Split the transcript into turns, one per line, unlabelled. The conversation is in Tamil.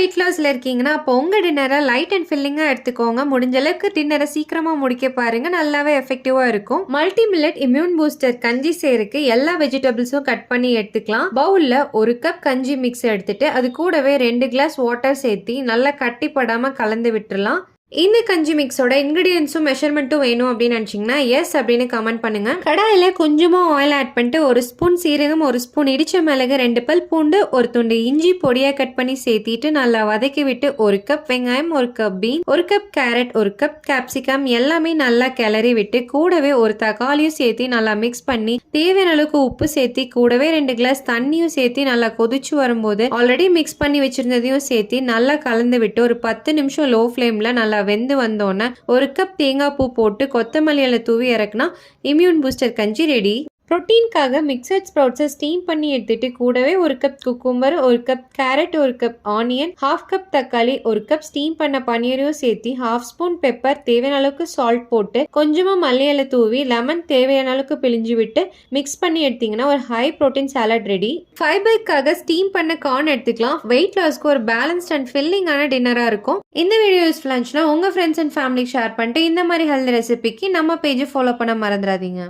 வெயிட் லாஸ்ல இருக்கீங்கன்னா அப்போ உங்க டின்னரை லைட் அண்ட் ஃபில்லிங்கா எடுத்துக்கோங்க. முடிஞ்ச அளவுக்கு டின்னரை சீக்கிரமா முடிக்க பாருங்க. நல்லாவே எஃபெக்டிவா இருக்கும். மல்டி மில்லட் இம்யூன் பூஸ்டர் கஞ்சி செய்யறதுக்கு எல்லா வெஜிடபிள்ஸும் கட் பண்ணி எடுத்துக்கலாம். பவுல்ல 1 கப் கஞ்சி மிக்ஸ் எடுத்துட்டு அது கூடவே 2 கிளாஸ் வாட்டர் சேர்த்து நல்லா கட்டிப்படாம கலந்து விட்டுறலாம். இந்த கஞ்சி மிக்ஸோட இன்கிரீடியன்ஸும் மெஷர்மெண்ட்டும் வேணும் அப்படின்னு நினைச்சீங்கன்னா எஸ் அப்படின்னு கமெண்ட் பண்ணுங்க. கடாயில கொஞ்சமா ஆயில் ஆட் பண்ணிட்டு 1 ஸ்பூன் சீரகம், 1 ஸ்பூன் இடிச்ச மிளகு, 2 பல் பூண்டு, 1 துண்டு இஞ்சி பொடியா கட் பண்ணி சேர்த்திட்டு நல்லா வதக்கி விட்டு 1 கப் வெங்காயம், 1 cup been, 1 cup carrot, 1 cup capsicum எல்லாமே நல்லா கிளறி விட்டு கூடவே 1 தக்காளியும் சேர்த்து நல்லா மிக்ஸ் பண்ணி தேவையான அளவுக்கு உப்பு சேர்த்து கூடவே 2 கிளாஸ் தண்ணியும் சேர்த்து நல்லா கொதிச்சு வரும்போது ஆல்ரெடி மிக்ஸ் பண்ணி வச்சிருந்ததையும் சேர்த்து நல்லா கலந்து விட்டு ஒரு 10 நிமிஷம் லோ ஃபிளேம்ல நல்லா வெந்து வந்தோன்னே 1 கப் தேங்காய் பூ போட்டு கொத்தமல்லி இலை தூவி இறக்குனா இம்யூன் பூஸ்டர் கஞ்சி ரெடி. ப்ரோட்டீனுக்காக மிக்சட் ஸ்ப்ரவுட்ஸை ஸ்டீம் பண்ணி எடுத்துட்டு கூடவே 1 cup cucumber, 1 cup carrot, 1 cup onion, 1/2 cup தக்காளி, 1 கப் ஸ்டீம் பண்ண பன்னீரையும் சேர்த்து 1/2 ஸ்பூன் பெப்பர், தேவையான அளவுக்கு சால்ட் போட்டு கொஞ்சமா மல்லி இலை தூவி லெமன் தேவையான அளவுக்கு பிழிஞ்சு விட்டு மிக்ஸ் பண்ணி எடுத்தீங்கன்னா ஒரு ஹை ப்ரோட்டீன் சாலட் ரெடி. ஃபைபருக்காக ஸ்டீம் பண்ண கார்ன் எடுத்துக்கலாம். வெயிட் லாஸ்க்கு ஒரு பேலன்ஸ்ட் அண்ட் ஃபில்லிங்கான டின்னரா இருக்கும். இந்த வீடியோ யூஸ்ஃபுல்லா இருந்துச்சுன்னா உங்க ஃப்ரெண்ட்ஸ் அண்ட் ஃபேமிலிக்கு ஷேர் பண்ணிட்டு இந்த மாதிரி ஹெல்தி ரெசிபிக்கு நம்ம பேஜை ஃபாலோ பண்ண மறந்துடாதீங்க.